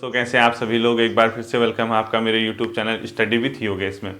दोस्तों, कैसे हैं आप सभी लोग। एक बार फिर से वेलकम है आपका मेरे YouTube channel study with Yogesh में।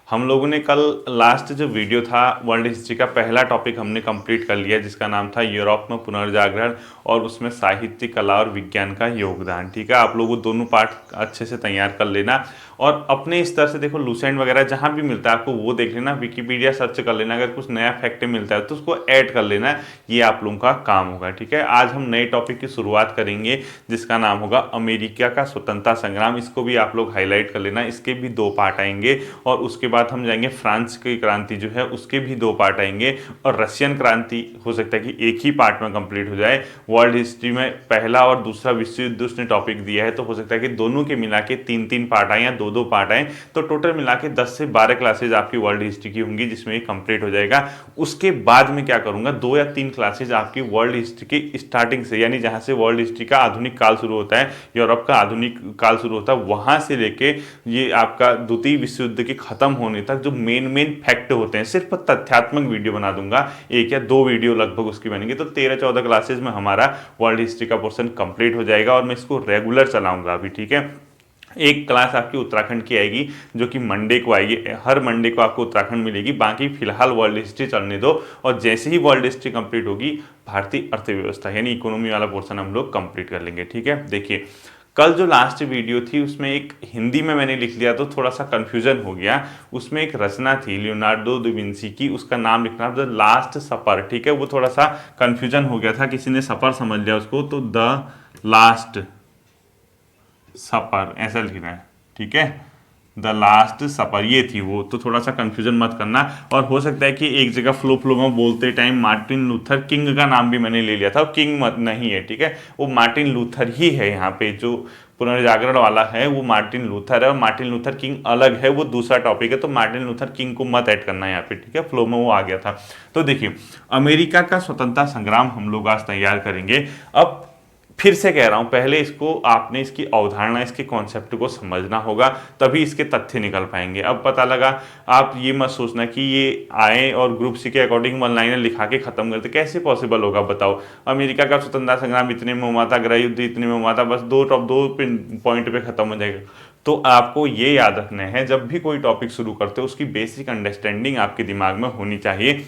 हम लोगों ने कल लास्ट जो वीडियो था वर्ल्ड हिस्ट्री का पहला टॉपिक हमने कंप्लीट कर लिया, जिसका नाम था यूरोप में पुनर्जागरण और उसमें साहित्य, कला और विज्ञान का योगदान। ठीक है, आप लोगों दोनों पार्ट अच्छे से तैयार कर लेना और अपने स्तर से देखो लूसेंट वगैरह जहाँ भी मिलता है आपको वो देख लेना, विकीपीडिया सर्च कर लेना, अगर कुछ नया फैक्ट मिलता है तो उसको ऐड कर लेना। ये आप लोगों का काम होगा। ठीक है, आज हम नए टॉपिक की शुरुआत करेंगे जिसका नाम होगा अमेरिका का स्वतंत्रता संग्राम। इसको भी आप लोग हाईलाइट कर लेना, इसके भी दो पार्ट आएंगे। और उसके बाद हम जाएंगे फ्रांस की क्रांति जो है उसके भी दो पार्ट आएंगे। और रशियन क्रांति हो सकता है कि एक ही पार्ट में कंप्लीट हो जाए। वर्ल्ड हिस्ट्री में पहला और दूसरा विश्व युद्ध उसने टॉपिक दिया है, तो हो सकता है कि दोनों के मिला के तीन तीन पार्ट आए या दो दो पार्ट आए, तो टोटल मिला के 10 से 12 क्लासेज आपकी वर्ल्ड हिस्ट्री की होंगी जिसमें ये कंप्लीट हो जाएगा। उसके बाद में क्या करूंगा, 2 या 3 क्लासेज आपकी वर्ल्ड हिस्ट्री की स्टार्टिंग से, यानी जहां से वर्ल्ड हिस्ट्री का आधुनिक काल शुरू होता है, यूरोप का आधुनिक काल शुरू होता है, वहां से लेके ये आपका द्वितीय विश्व युद्ध के खत्म होने तक जो मेन फैक्ट होते हैं, सिर्फ तथ्यात्मक वीडियो बना दूंगा। 1 या 2 वीडियो लगभग उसकी बनेंगे, तो 13-14 क्लासेज में हमारा वर्ल्ड हिस्ट्री का पोर्शन कंप्लीट हो जाएगा और मैं इसको रेगुलर चलाऊंगा अभी। ठीक है, एक क्लास आपकी उत्तराखंड की आएगी जो कि मंडे को आएगी। हर मंडे को आपको उत्तराखंड मिलेगी, बाकी फिलहाल वर्ल्ड हिस्ट्री चलने दो। और जैसे ही वर्ल्ड हिस्ट्री कंप्लीट होगी, भारतीय अर्थव्यवस्था यानी इकोनॉमी वाला पोर्शन हम लोग कंप्लीट कर लेंगे। ठीक है, देखिए कल जो लास्ट वीडियो थी उसमें एक हिंदी में मैंने लिख लिया तो थोड़ा सा कंफ्यूजन हो गया। उसमें एक रचना थी लियोनार्डो दा विंसी की, उसका नाम लिखना द लास्ट सपर। ठीक है, वो थोड़ा सा कंफ्यूजन हो गया था, किसी ने सपर समझ लिया उसको, तो द लास्ट सपर ऐसा लिखना है। ठीक है, द लास्ट सपर ये थी वो, तो थोड़ा सा कंफ्यूजन मत करना। और हो सकता है कि एक जगह फ्लो फ्लो में बोलते टाइम मार्टिन लूथर किंग का नाम भी मैंने ले लिया था, किंग मत नहीं है। ठीक है, वो मार्टिन लूथर ही है। यहाँ पे जो पुनर्जागरण वाला है वो मार्टिन लूथर है और मार्टिन लूथर किंग अलग है, वो दूसरा टॉपिक है। तो मार्टिन लूथर किंग को मत ऐड करना यहाँ पे। ठीक है, फ्लो में वो आ गया था। तो देखिए अमेरिका का स्वतंत्रता संग्राम हम लोग आज तैयार करेंगे। अब फिर से कह रहा हूं, पहले इसको आपने इसकी अवधारणा, इसके कॉन्सेप्ट को समझना होगा, तभी इसके तथ्य निकल पाएंगे। अब पता लगा, आप ये मत सोचना कि ये आए और ग्रुप सी के अकॉर्डिंग वन लाइनर लिखा के खत्म करते, कैसे पॉसिबल होगा बताओ। अमेरिका का स्वतंत्रता संग्राम इतने में हुआ था, गृह युद्ध इतने में हुआ था, बस दो पॉइंट पे खत्म हो जाएगा। तो आपको ये याद रखना है, जब भी कोई टॉपिक शुरू करते हो उसकी बेसिक अंडरस्टैंडिंग आपके दिमाग में होनी चाहिए।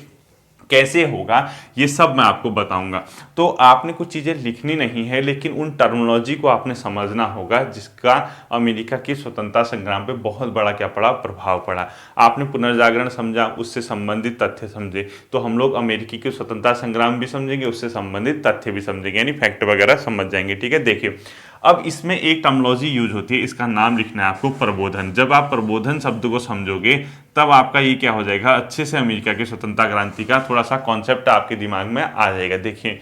कैसे होगा ये सब मैं आपको बताऊंगा। तो आपने कुछ चीज़ें लिखनी नहीं है, लेकिन उन टर्मिनोलॉजी को आपने समझना होगा जिसका अमेरिका की स्वतंत्रता संग्राम पे बहुत बड़ा क्या पड़ा, प्रभाव पड़ा। आपने पुनर्जागरण समझा, उससे संबंधित तथ्य समझे, तो हम लोग अमेरिकी की स्वतंत्रता संग्राम भी समझेंगे, उससे संबंधित तथ्य भी समझेंगे, यानी फैक्ट वगैरह समझ जाएंगे। ठीक है, देखिए अब इसमें एक टर्मिनोलॉजी यूज होती है, इसका नाम लिखना है आपको प्रबोधन। जब आप प्रबोधन शब्द को समझोगे तब आपका ये क्या हो जाएगा, अच्छे से अमेरिका की स्वतंत्रता क्रांति का थोड़ा सा कॉन्सेप्ट आपके दिमाग में आ जाएगा। देखिए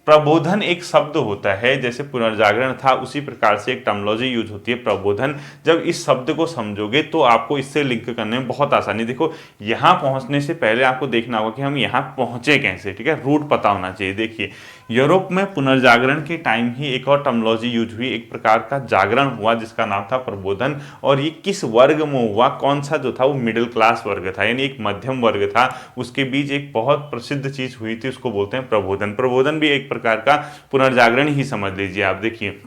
प्रबोधन एक शब्द होता है, जैसे पुनर्जागरण था उसी प्रकार से एक टर्मिनोलॉजी यूज होती है प्रबोधन। जब इस शब्द को समझोगे तो आपको इससे लिंक करने में बहुत आसानी। देखो यहाँ पहुंचने से पहले आपको देखना होगा कि हम यहाँ पहुंचे कैसे। ठीक है, रूट पता होना चाहिए। देखिए यूरोप में पुनर्जागरण के टाइम ही एक और टर्मिनोलॉजी यूज हुई, एक प्रकार का जागरण हुआ जिसका नाम था प्रबोधन। और ये किस वर्ग में हुआ, कौन सा जो था, वो मिडिल क्लास वर्ग था, यानी एक मध्यम वर्ग था। उसके बीच एक बहुत प्रसिद्ध चीज हुई थी, उसको बोलते हैं प्रबोधन। प्रबोधन भी एक प्रकार का पुनर्जागरण ही समझ लीजिए आप। देखिए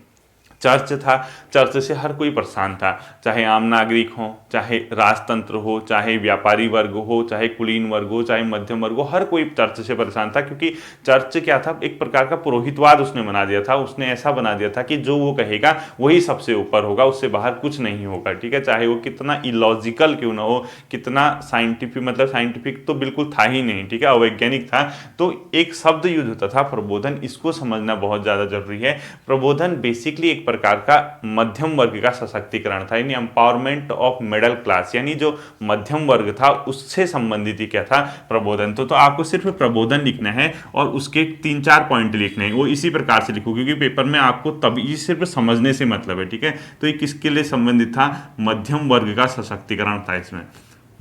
चर्च था, चर्च से हर कोई परेशान था, चाहे आम नागरिक हो, चाहे राजतंत्र हो, चाहे व्यापारी वर्ग हो, चाहे कुलीन वर्ग हो, चाहे मध्यम वर्ग हो, हर कोई चर्च से परेशान था। क्योंकि चर्च क्या था, एक प्रकार का पुरोहितवाद उसने बना दिया था। उसने ऐसा बना दिया था कि जो वो कहेगा वही सबसे ऊपर होगा, उससे बाहर कुछ नहीं होगा। ठीक है, चाहे वो कितना इलॉजिकल क्यों ना हो, कितना साइंटिफिक, मतलब साइंटिफिक तो बिल्कुल था ही नहीं, ठीक है, अवैज्ञानिक था। तो एक शब्द यूज होता था प्रबोधन, इसको समझना बहुत ज्यादा जरूरी है। प्रबोधन बेसिकली एक प्रकार का मध्यम वर्ग का सशक्तिकरण था, यानी एम्पावरमेंट ऑफ मिडिल क्लास, यानी जो मध्यम वर्ग था उससे संबंधित ही क्या था, प्रबोधन। तो आपको सिर्फ प्रबोधन लिखना है और उसके 3-4 पॉइंट लिखने हैं, वो इसी प्रकार से लिखो क्योंकि पेपर में आपको तभी सिर्फ समझने से मतलब है। ठीक है, तो ये किसके लिए संबंधित था, मध्यम वर्ग का सशक्तिकरण था। इसमें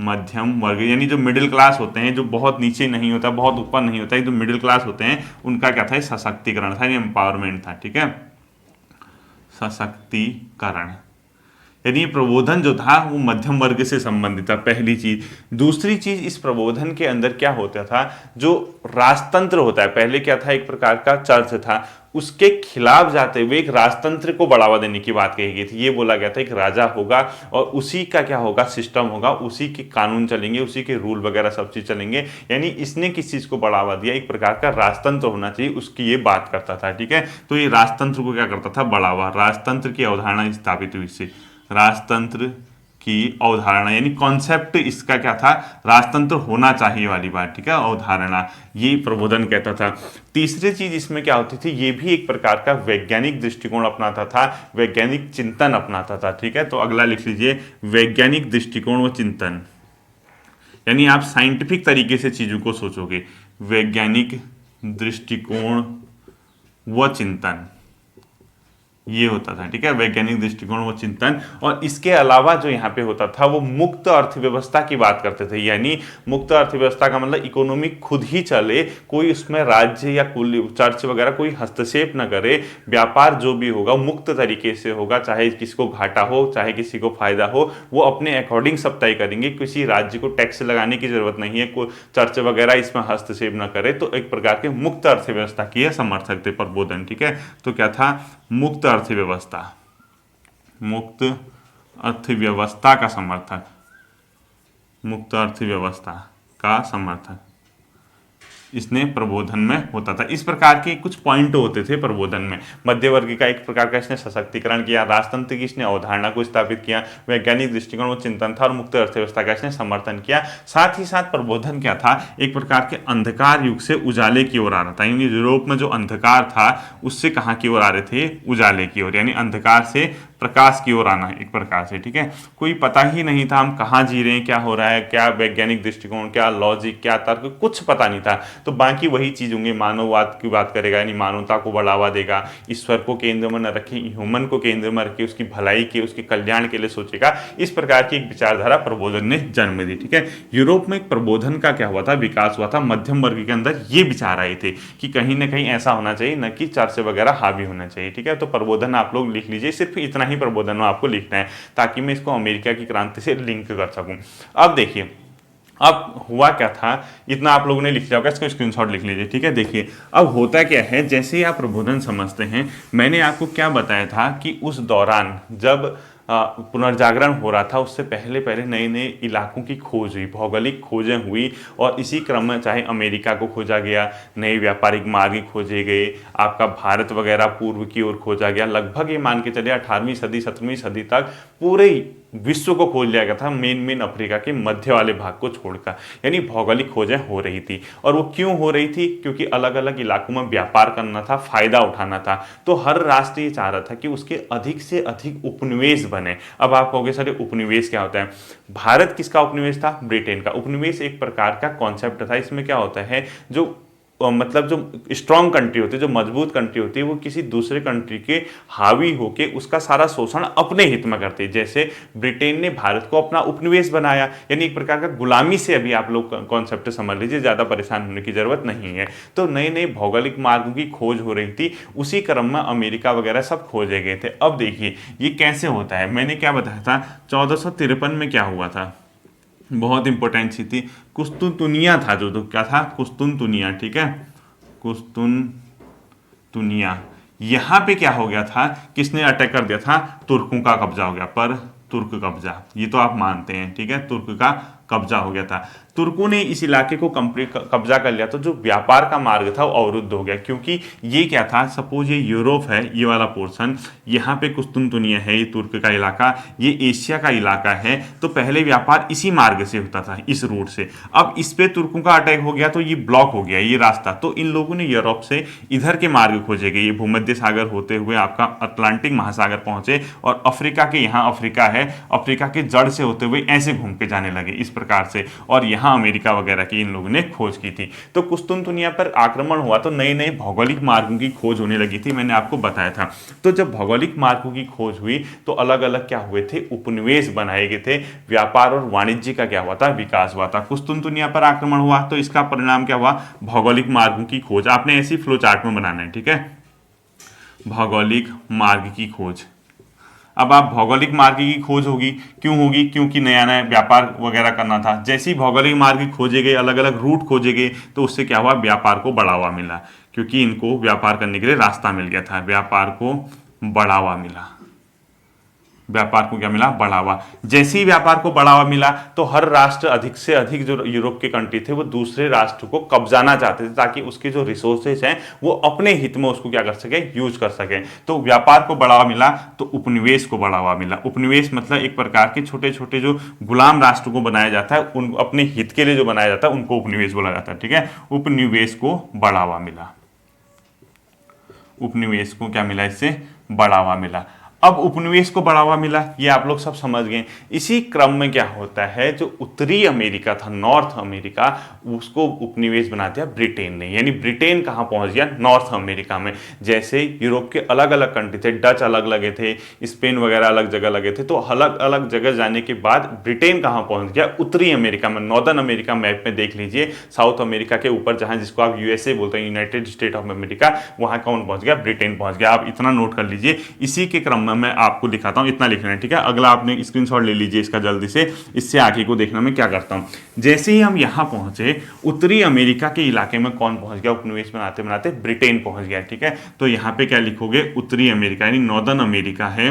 मध्यम वर्ग यानी जो मिडिल क्लास होते हैं, जो बहुत नीचे नहीं होता, बहुत ऊपर नहीं होता, जो मिडिल क्लास होते हैं उनका क्या था, सशक्तिकरण था, एम्पावरमेंट था। ठीक है, सशक्तिकरण, यानी ये प्रबोधन जो था वो मध्यम वर्ग से संबंधित था, पहली चीज। दूसरी चीज, इस प्रबोधन के अंदर क्या होता था, जो राजतंत्र होता है, पहले क्या था, एक प्रकार का चर्च था, उसके खिलाफ जाते हुए एक राजतंत्र को बढ़ावा देने की बात कही गई थी। ये बोला गया था एक राजा होगा और उसी का क्या होगा, सिस्टम होगा, उसी के कानून चलेंगे, उसी के रूल वगैरह सब चीज चलेंगे। यानी इसने किस चीज को बढ़ावा दिया, एक प्रकार का राजतंत्र होना चाहिए, उसकी ये बात करता था। ठीक है, तो ये राजतंत्र को क्या करता था, बढ़ावा। राजतंत्र की अवधारणा स्थापित हुई इससे, राजतंत्र की अवधारणा, यानी कॉन्सेप्ट इसका क्या था, राजतंत्र होना चाहिए वाली बात। ठीक है, अवधारणा, ये प्रबोधन कहता था। तीसरी चीज इसमें क्या होती थी, ये भी एक प्रकार का वैज्ञानिक दृष्टिकोण अपनाता था, वैज्ञानिक चिंतन अपनाता था। ठीक है, तो अगला लिख लीजिए, वैज्ञानिक दृष्टिकोण व चिंतन, यानी आप साइंटिफिक तरीके से चीजों को सोचोगे। वैज्ञानिक दृष्टिकोण व चिंतन, ये होता था। ठीक है, वैज्ञानिक दृष्टिकोण व चिंतन। और इसके अलावा जो यहाँ पे होता था, वो मुक्त अर्थव्यवस्था की बात करते थे। यानी मुक्त अर्थव्यवस्था का मतलब इकोनॉमी खुद ही चले, कोई उसमें राज्य या चर्च वगैरह कोई हस्तक्षेप न करे, व्यापार जो भी होगा मुक्त तरीके से होगा, चाहे किसी को घाटा हो चाहे किसी को फायदा हो, वो अपने अकॉर्डिंग सब तय करेंगे। किसी राज्य को टैक्स लगाने की जरूरत नहीं है, कोई चर्च वगैरह इसमें हस्तक्षेप न करे। तो एक प्रकार के मुक्त अर्थव्यवस्था की समर्थक थे प्रबोधन। ठीक है, तो क्या था, मुक्त अर्थव्यवस्था, मुक्त अर्थव्यवस्था का समर्थक, मुक्त अर्थव्यवस्था का समर्थक इसने प्रबोधन में होता था। इस प्रकार के कुछ पॉइंट होते थे प्रबोधन में। मध्य वर्ग का एक प्रकार का इसने सशक्तिकरण किया, राजतंत्र की इसने अवधारणा को स्थापित किया, वैज्ञानिक दृष्टिकोण व चिंतन था, और मुक्त अर्थव्यवस्था का इसने समर्थन किया। साथ ही साथ प्रबोधन क्या था, एक प्रकार के अंधकार युग से उजाले की ओर आ रहा था। यानी यूरोप में जो अंधकार था उससे कहाँ की ओर आ रहे थे, उजाले की ओर, यानी अंधकार से प्रकाश की ओर आना एक प्रकार से। ठीक है, कोई पता ही नहीं था हम कहाँ जी रहे हैं, क्या हो रहा है, क्या वैज्ञानिक दृष्टिकोण, क्या लॉजिक, क्या तर्क, कुछ पता नहीं था। तो बाकी वही चीज होंगे, मानववाद की बात करेगा, यानी मानवता को बढ़ावा देगा, ईश्वर को केंद्र में न रखे, ह्यूमन को केंद्र में रखे, उसकी भलाई के, उसके कल्याण के लिए सोचेगा। इस प्रकार की एक विचारधारा प्रबोधन ने जन्म दी। ठीक है, यूरोप में एक प्रबोधन का क्या हुआ था, विकास हुआ था। मध्यम वर्ग के अंदर ये विचार आए थे कि कहीं ना कहीं ऐसा होना चाहिए, न कि चर्च वगैरह हावी होना चाहिए। ठीक है, तो प्रबोधन आप लोग लिख लीजिए, सिर्फ इतना ही प्रबोधन में आपको लिखना है, ताकि मैं इसको अमेरिका की क्रांति से लिंक कर सकूं। अब देखिए, अब हुआ क्या था, इतना आप लोगों ने लिख लिया होगा, इसको स्क्रीनशॉट लिख लीजिए। ठीक है, देखिए अब होता क्या है, जैसे ही आप प्रबोधन समझते हैं, मैंने आपको क्या बताया था कि उस दौरान जब पुनर्जागरण हो रहा था, उससे पहले पहले नए नए इलाकों की खोज हुई, भौगोलिक खोजें हुई, और इसी क्रम में चाहे अमेरिका को खोजा गया, नए व्यापारिक मार्ग खोजे गए, आपका भारत वगैरह पूर्व की ओर खोजा गया। लगभग ये मान के चलिए 18वीं सदी 17वीं सदी तक पूरे विश्व को खोज लिया गया था, मेन अफ्रीका के मध्य वाले भाग को छोड़कर। यानी भौगोलिक खोजें हो रही थी, और वो क्यों हो रही थी, क्योंकि अलग अलग इलाकों में व्यापार करना था, फायदा उठाना था। तो हर राष्ट्र ये चाह रहा था कि उसके अधिक से अधिक उपनिवेश बने। अब आप कहोगे सर उपनिवेश क्या होता है, भारत किसका उपनिवेश था, ब्रिटेन का। उपनिवेश एक प्रकार का कॉन्सेप्ट था, इसमें क्या होता है, जो मतलब जो स्ट्रॉन्ग कंट्री होती है, जो मजबूत कंट्री होती है, वो किसी दूसरे कंट्री के हावी होके उसका सारा शोषण अपने हित में करती है। जैसे ब्रिटेन ने भारत को अपना उपनिवेश बनाया, यानी एक प्रकार का गुलामी से, अभी आप लोग कॉन्सेप्ट समझ लीजिए, ज़्यादा परेशान होने की जरूरत नहीं है। तो नए नए भौगोलिक मार्गों की खोज हो रही थी, उसी क्रम में अमेरिका वगैरह सब खोजे गए थे। अब देखिए ये कैसे होता है, मैंने क्या बताया था, 1453 में क्या हुआ था, बहुत इंपॉर्टेंट सी थी, कुस्तुनतुनिया था, जो क्या था, कुस्तुनतुनिया। ठीक है, कुस्तुनतुनिया, यहाँ पे क्या हो गया था, किसने अटैक कर दिया था, तुर्कों का कब्जा हो गया, पर तुर्क कब्जा, ये तो आप मानते हैं। ठीक है, तुर्क का कब्जा हो गया था, तुर्कों ने इस इलाके को कब्जा कर लिया। तो जो व्यापार का मार्ग था वो अवरुद्ध हो गया, क्योंकि ये क्या था, सपोज ये यूरोप है, ये वाला पोर्शन, यहाँ पे कुस्तुनतुनिया है, ये तुर्क का इलाका, ये एशिया का इलाका है। तो पहले व्यापार इसी मार्ग से होता था, इस रूट से। अब इस पे तुर्कों का अटैक हो गया, तो ये ब्लॉक हो गया ये रास्ता। तो इन लोगों ने यूरोप से इधर के मार्ग खोजे गए, ये भूमध्य सागर होते हुए आपका अटलांटिक महासागर पहुंचे, और अफ्रीका के, यहाँ अफ्रीका है, अफ्रीका के जड़ से होते हुए ऐसे घूम के जाने लगे इस प्रकार से, और यहाँ अमेरिका वगैरह की इन लोगों ने खोज की थी। तो कुस्तुनतुनिया पर आक्रमण हुआ, तो नए नए भौगोलिक मार्गों की खोज होने लगी थी, मैंने आपको बताया था। तो जब भौगोलिक मार्गों की खोज हुई, तो अलग अलग क्या हुए थे, उपनिवेश बनाए गए थे, व्यापार और वाणिज्य का क्या हुआ था, विकास हुआ था। कुस्तुनतुनिया पर आक्रमण हुआ, तो इसका परिणाम क्या हुआ, भौगोलिक मार्गों की खोज। आपने ऐसी फ्लो चार्ट में बनाना है। ठीक है, भौगोलिक मार्ग की खोज। अब आप भौगोलिक मार्ग की खोज होगी, क्यों होगी? क्योंकि नया नया व्यापार वगैरह करना था। जैसे ही भौगोलिक मार्ग खोजे गए, अलग अलग रूट खोजे गए, तो उससे क्या हुआ? व्यापार को बढ़ावा मिला, क्योंकि इनको व्यापार करने के लिए रास्ता मिल गया था, व्यापार को बढ़ावा मिला। व्यापार को क्या मिला? बढ़ावा। जैसे ही व्यापार को बढ़ावा मिला तो हर राष्ट्र अधिक से अधिक, जो यूरोप के कंट्री थे, वो दूसरे राष्ट्र को कब्जाना चाहते थे, ताकि उसके जो रिसोर्सेज हैं वो अपने हित में उसको क्या कर सके? यूज कर सके। तो व्यापार को बढ़ावा मिला तो उपनिवेश को बढ़ावा मिला। उपनिवेश मतलब एक प्रकार के छोटे छोटे जो गुलाम राष्ट्र को बनाया जाता है, उन अपने हित के लिए जो बनाया जाता है, उनको उपनिवेश बोला जाता है। ठीक है, उपनिवेश को बढ़ावा मिला। उपनिवेश को क्या मिला? इससे बढ़ावा मिला। अब उपनिवेश को बढ़ावा मिला, ये आप लोग सब समझ गए। इसी क्रम में क्या होता है, जो उत्तरी अमेरिका था, नॉर्थ अमेरिका, उसको उपनिवेश बना दिया ब्रिटेन ने। यानी ब्रिटेन कहाँ पहुंच गया? नॉर्थ अमेरिका में। जैसे यूरोप के अलग अलग कंट्री थे, डच अलग लगे थे, स्पेन वगैरह अलग जगह लगे थे, तो अलग अलग जगह जाने के बाद ब्रिटेन कहाँ पहुंच गया? उत्तरी अमेरिका में। नॉर्दर्न अमेरिका मैप में देख लीजिए, साउथ अमेरिका के ऊपर जहां, जिसको आप यूएसए बोलते हैं, यूनाइटेड स्टेट ऑफ अमेरिका, वहां कौन पहुंच गया? ब्रिटेन पहुंच गया। आप इतना नोट कर लीजिए। इसी के क्रम मैं आपको दिखाता हूं, इतना लिखना है। ठीक है, अगला आपने स्क्रीनशॉट ले लीजिए इसका जल्दी से। इससे आगे को देखना मैं क्या करता हूं। जैसे ही हम यहां पहुंचे, उत्तरी अमेरिका के इलाके में कौन पहुंच गया? उपनिवेश बनाते बनाते ब्रिटेन पहुंच गया। ठीक है, तो यहां पे क्या लिखोगे? उत्तरी अमेरिका यानी नॉर्दर्न अमेरिका है।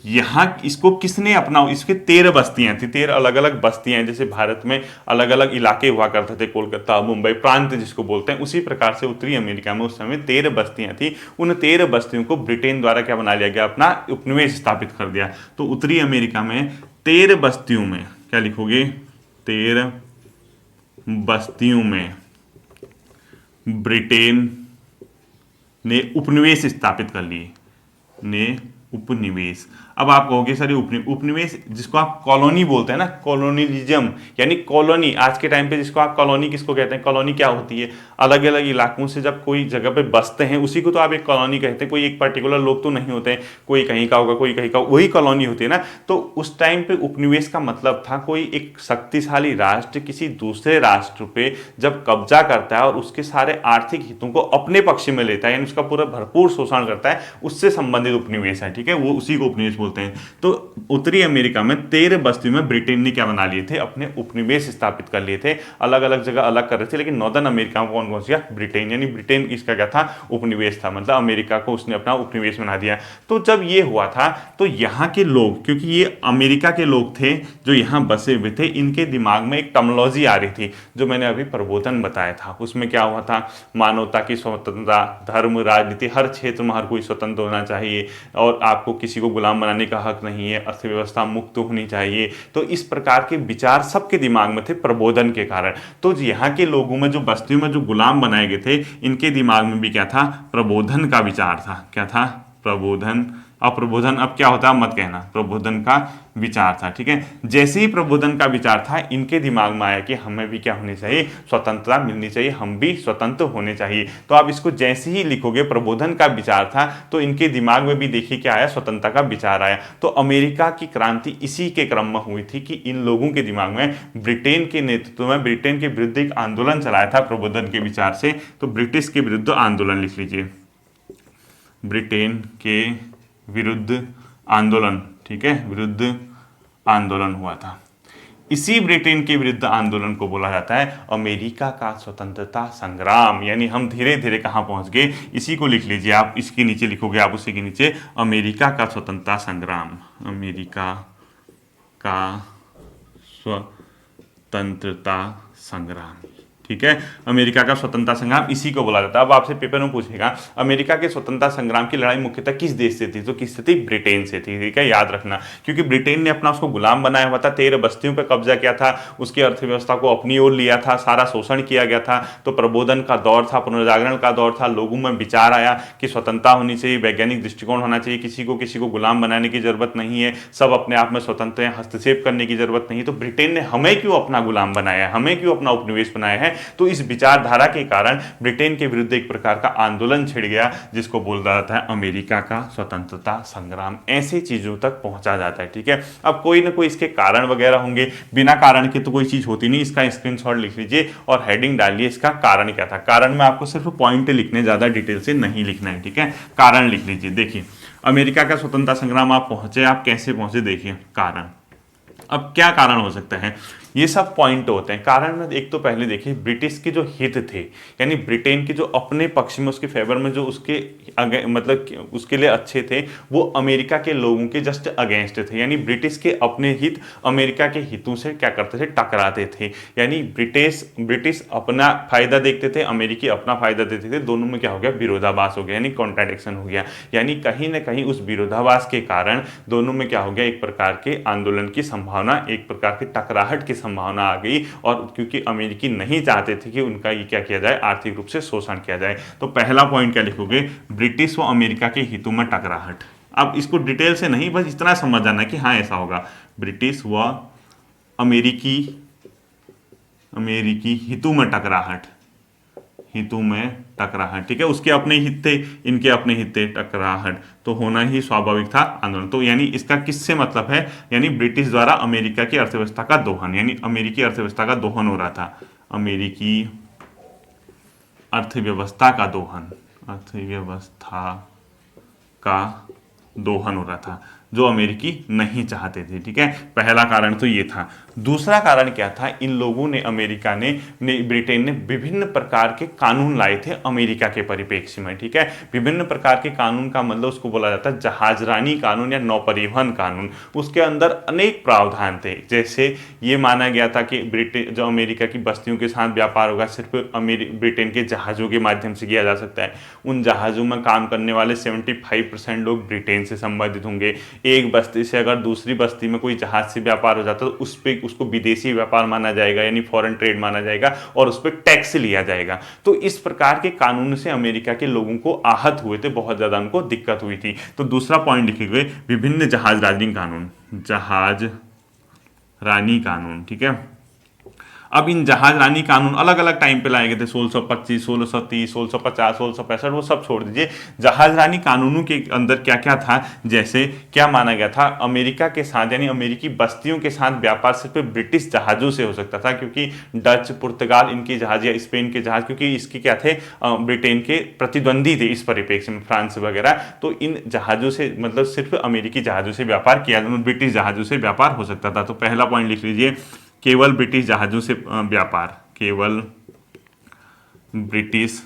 यहाँ इसको किसने अपना, इसके 13 बस्तियां थी, 13 अलग अलग बस्तियां हैं। जैसे भारत में अलग अलग इलाके हुआ करते थे, कोलकाता, मुंबई, प्रांत जिसको बोलते हैं, उसी प्रकार से उत्तरी अमेरिका में उस समय 13 बस्तियां थी। उन 13 बस्तियों को ब्रिटेन द्वारा क्या बना लिया गया? अपना उपनिवेश स्थापित कर दिया। तो उत्तरी अमेरिका में 13 बस्तियों में क्या लिखोगे? 13 बस्तियों में ब्रिटेन ने उपनिवेश स्थापित कर लिए, ने उपनिवेश। अब आप कहोगे सर ये उपनिवेश जिसको आप कॉलोनी बोलते हैं ना, कॉलोनियलिज्म, यानी कॉलोनी आज के टाइम पे जिसको आप कॉलोनी किसको कहते हैं? कॉलोनी क्या होती है? अलग अलग इलाकों से जब कोई जगह पे बसते हैं, उसी को तो आप एक कॉलोनी कहते हैं। कोई एक पर्टिकुलर लोग तो नहीं होते हैं, कोई कहीं का होगा, कोई कहीं का, वही कॉलोनी होती है ना। तो उस टाइम पे उपनिवेश का मतलब था कोई एक शक्तिशाली राष्ट्र किसी दूसरे राष्ट्र पे जब कब्जा करता है और उसके सारे आर्थिक हितों को अपने पक्ष में लेता है, यानी उसका पूरा भरपूर शोषण करता है, उससे संबंधित उपनिवेश है। ठीक है, वो उसी को उपनिवेश बोलते हैं। तो उत्तरी अमेरिका में 13 बस्तियों में ब्रिटेन ने क्या बना लिए थे? अपने उपनिवेश स्थापित कर लिए थे। अलग अलग जगह अलग कर रहे थे, लेकिन नॉर्दर्न अमेरिका में कौन पहुंच गया? ब्रिटेन। यानी ब्रिटेन इसका क्या था? उपनिवेश था, मतलब अमेरिका को उसने अपना उपनिवेश बना दिया। तो जब ये हुआ था तो यहाँ के लोग, क्योंकि ये अमेरिका के लोग थे जो यहाँ बसे हुए थे, इनके दिमाग में एक टर्मिनोलॉजी आ रही थी जो मैंने अभी प्रबोधन बताया था। उसमें क्या हुआ था? मानवता की स्वतंत्रता, धर्म, राजनीति, हर क्षेत्र में हर कोई स्वतंत्र होना चाहिए और आपको किसी को गुलाम बनाने का हक नहीं है, अर्थव्यवस्था मुक्त होनी चाहिए। तो इस प्रकार के विचार सबके दिमाग में थे प्रबोधन के कारण। तो यहाँ के लोगों में, जो बस्तियों में जो गुलाम बनाए गए थे, इनके दिमाग में भी क्या था? प्रबोधन का विचार था। क्या था? प्रबोधन। अब प्रबोधन अब क्या होता है मत कहना, प्रबोधन का विचार था। ठीक है, जैसे ही प्रबोधन का विचार था, इनके दिमाग में आया कि हमें भी क्या होनी चाहिए? स्वतंत्रता मिलनी चाहिए, हम भी स्वतंत्र होने चाहिए। तो आप इसको जैसे ही लिखोगे प्रबोधन का विचार था, तो इनके दिमाग में भी देखिए क्या आया? स्वतंत्रता का विचार आया। तो अमेरिका की क्रांति इसी के क्रम में हुई थी कि इन लोगों के दिमाग में ब्रिटेन के नेतृत्व में ब्रिटेन के विरुद्ध एक आंदोलन चलाया था प्रबोधन के विचार से। तो ब्रिटिश के विरुद्ध आंदोलन लिख लीजिए, ब्रिटेन के विरुद्ध आंदोलन। ठीक है, विरुद्ध आंदोलन हुआ था। इसी ब्रिटेन के विरुद्ध आंदोलन को बोला जाता है अमेरिका का स्वतंत्रता संग्राम। यानी हम धीरे धीरे कहां पहुंच गए? इसी को लिख लीजिए आप, इसके नीचे लिखोगे आप उसी के नीचे, अमेरिका का स्वतंत्रता संग्राम। अमेरिका का स्वतंत्रता संग्राम। ठीक है, अमेरिका का स्वतंत्रता संग्राम इसी को बोला जाता है। अब आपसे पेपर में पूछेगा अमेरिका के स्वतंत्रता संग्राम की लड़ाई मुख्यतः किस देश से थी? तो किससे थी? ब्रिटेन से थी। ठीक है, याद रखना, क्योंकि ब्रिटेन ने अपना उसको गुलाम बनाया हुआ था, 13 बस्तियों पर कब्जा किया था, उसकी अर्थव्यवस्था को अपनी ओर लिया था, सारा शोषण किया गया था। तो प्रबोधन का दौर था, पुनर्जागरण का दौर था, लोगों में विचार आया कि स्वतंत्रता होनी चाहिए, वैज्ञानिक दृष्टिकोण होना चाहिए, किसी को गुलाम बनाने की जरूरत नहीं है, सब अपने आप में स्वतंत्र है, हस्तक्षेप करने की जरूरत नहीं है। तो ब्रिटेन ने हमें क्यों अपना गुलाम बनाया है, हमें क्यों अपना उपनिवेश बनाया है? तो इस विचारधारा के कारण ब्रिटेन के विरुद्ध एक प्रकार का आंदोलन छिड़ गया, जिसको बोला जाता है अमेरिका का स्वतंत्रता संग्राम। ऐसी चीजों तक पहुंचा जाता है। ठीक है, अब कोई ना कोई इसके कारण वगैरह होंगे, बिना कारण के तो कोई चीज होती नहीं। इसका स्क्रीनशॉट लिख लीजिए और हेडिंग डालिए, इसका कारण क्या था। कारण में आपको सिर्फ पॉइंट लिखने, ज्यादा डिटेल से नहीं लिखना है। ठीक है, कारण लिख लीजिए। देखिए, अमेरिका का स्वतंत्रता संग्राम आप पहुंचे, आप कैसे पहुंचे, देखिए कारण। अब क्या कारण हो सकता है, ये सब पॉइंट होते हैं कारण में। एक तो पहले देखिए ब्रिटिश के जो हित थे, यानी ब्रिटेन के जो अपने पक्ष में उसके फेवर में जो उसके मतलब उसके लिए अच्छे थे, वो अमेरिका के लोगों के जस्ट अगेंस्ट थे। यानी ब्रिटिश के अपने हित अमेरिका के हितों से क्या करते थे, टकराते थे। यानी ब्रिटिश अपना फायदा देखते थे, अमेरिकी अपना फायदा देते थे, दोनों में क्या हो गया, विरोधाभास हो गया, यानी कॉन्ट्राडिक्शन हो गया। यानी कहीं ना कहीं उस विरोधाभास के कारण दोनों में क्या हो गया, एक प्रकार के आंदोलन की संभावना, एक प्रकार की टकराहट की संभावना आ गई। और क्योंकि अमेरिकी नहीं चाहते थे कि उनका ये क्या किया जाए, आर्थिक रूप से शोषण किया जाए। तो पहला पॉइंट क्या लिखोगे, ब्रिटिश व अमेरिका के हितों में टकराहट। अब इसको डिटेल से नहीं, बस इतना समझ जाना कि हाँ ऐसा होगा, ब्रिटिश व अमेरिकी हितों में टकराहट, हितों में टकराहट, ठीक है। उसके अपने हित थे, इनके अपने हित थे, टकराहट तो होना ही स्वाभाविक था आंदोलन। तो यानी इसका किससे मतलब है, यानी ब्रिटिश द्वारा अमेरिका की अर्थव्यवस्था का दोहन, यानी अमेरिकी अर्थव्यवस्था का दोहन हो रहा था, अमेरिकी अर्थव्यवस्था का दोहन, अर्थव्यवस्था का दोहन हो रहा था, जो अमेरिकी नहीं चाहते थे, ठीक है। पहला कारण तो ये था। दूसरा कारण क्या था, इन लोगों ने, अमेरिका ने ब्रिटेन ने विभिन्न प्रकार के कानून लाए थे अमेरिका के परिप्रेक्ष्य में, ठीक है। विभिन्न प्रकार के कानून का मतलब उसको बोला जाता है जहाजरानी कानून या नौपरिवहन कानून। उसके अंदर अनेक प्रावधान थे, जैसे ये माना गया था कि ब्रिटेन जो अमेरिका की बस्तियों के साथ व्यापार होगा सिर्फ ब्रिटेन के जहाज़ों के माध्यम से किया जा सकता है। उन जहाज़ों में काम करने वाले 75% लोग ब्रिटेन से संबंधित होंगे। एक बस्ती से अगर दूसरी बस्ती में कोई जहाज से व्यापार हो जाता है तो उस पर उसको विदेशी व्यापार माना जाएगा, यानी फॉरेन ट्रेड माना जाएगा, और उस पर टैक्स लिया जाएगा। तो इस प्रकार के कानून से अमेरिका के लोगों को आहत हुए थे, बहुत ज्यादा उनको दिक्कत हुई थी। तो दूसरा पॉइंट लिखे हुए विभिन्न जहाज रानी कानून, जहाज रानी कानून, ठीक है। अब इन जहाज रानी कानून अलग अलग टाइम पे लाए गए थे, 1625, 1630, 1650, 1665, वो सब छोड़ दीजिए। जहाज रानी कानूनों के अंदर क्या क्या था, जैसे क्या माना गया था, अमेरिका के साथ यानी अमेरिकी बस्तियों के साथ व्यापार सिर्फ ब्रिटिश जहाजों से हो सकता था, क्योंकि डच, पुर्तगाल इनके जहाज या स्पेन के जहाज, क्योंकि इसके क्या थे, ब्रिटेन के प्रतिद्वंदी थे इस परिप्रेक्ष्य में, फ्रांस वगैरह। तो इन जहाजों से मतलब सिर्फ अमेरिकी जहाजों से व्यापार किया, ब्रिटिश जहाजों से व्यापार हो सकता था। तो पहला पॉइंट लिख लीजिए, केवल ब्रिटिश जहाजों से व्यापार, केवल ब्रिटिश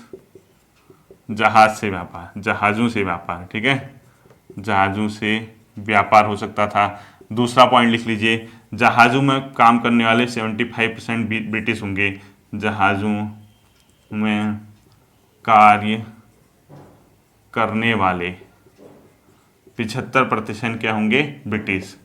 जहाज से व्यापार, जहाजों से व्यापार, ठीक है, जहाजों से व्यापार हो सकता था। दूसरा पॉइंट लिख लीजिए, जहाजों में काम करने वाले 75% ब्रिटिश होंगे, जहाजों में कार्य करने वाले 75% क्या होंगे, ब्रिटिश,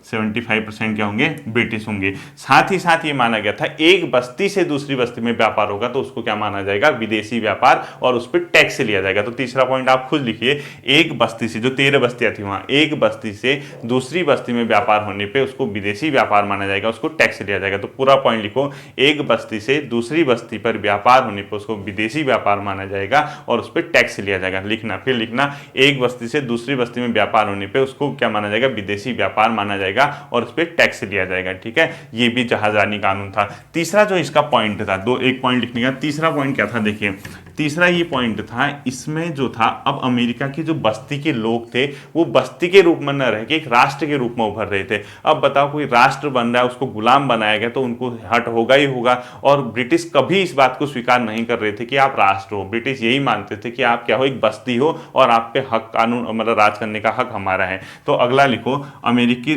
75% क्या होंगे, ब्रिटिश होंगे। साथ ही साथ ये माना गया था एक बस्ती से दूसरी बस्ती में व्यापार होगा तो उसको क्या माना जाएगा, विदेशी व्यापार, और उस पर टैक्स लिया जाएगा। तो तीसरा पॉइंट आप खुद लिखिए, एक बस्ती से, जो 13 बस्तियां थी वहां, एक बस्ती से दूसरी बस्ती में व्यापार होने पे उसको विदेशी व्यापार माना जाएगा, उसको टैक्स लिया जाएगा। तो पूरा पॉइंट लिखो, एक बस्ती से दूसरी बस्ती पर व्यापार होने पर उसको विदेशी व्यापार माना जाएगा और उस पर टैक्स लिया जाएगा। लिखना, फिर लिखना, एक बस्ती से दूसरी बस्ती में व्यापार होने पर उसको क्या माना जाएगा, विदेशी व्यापार माना जाएगा और उस पर टैक्स लिया जाएगा, ठीक है। ये भी जहाजरानी कानून था। तीसरा जो इसका पॉइंट था, एक पॉइंट लिखने का, तीसरा पॉइंट क्या था, देखिए तीसरा ये पॉइंट था, इसमें जो था, अब अमेरिका की जो बस्ती के लोग थे वो बस्ती के रूप में न रह के एक राष्ट्र के रूप में उभर रहे थे। अब बताओ, कोई राष्ट्र बन रहा है, उसको गुलाम बनाया गया तो उनको हट होगा ही होगा। और ब्रिटिश कभी इस बात को स्वीकार नहीं कर रहे थे कि आप राष्ट्र हो। ब्रिटिश यही मानते थे कि आप क्या हो, एक बस्ती हो और आप पे हक, कानून मतलब राज करने का हक हमारा है। तो अगला लिखो, अमेरिकी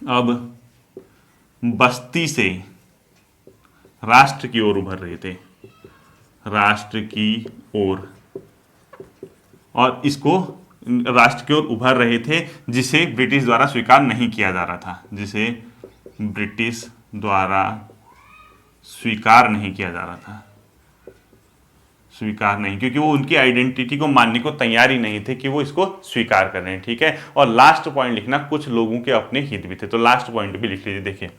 अब बस्ती से राष्ट्र की ओर उभर रहे थे, राष्ट्र की ओर, और इसको राष्ट्र की ओर उभर रहे थे जिसे ब्रिटिश द्वारा स्वीकार नहीं किया जा रहा था, जिसे ब्रिटिश द्वारा स्वीकार नहीं किया जा रहा था, स्वीकार नहीं, क्योंकि वो उनकी आइडेंटिटी को मानने को तैयार ही नहीं थे कि वो इसको स्वीकार कर रहे हैं, ठीक है। और लास्ट पॉइंट लिखना, कुछ लोगों के अपने हित भी थे। तो लास्ट पॉइंट भी लिख लीजिए, देखिए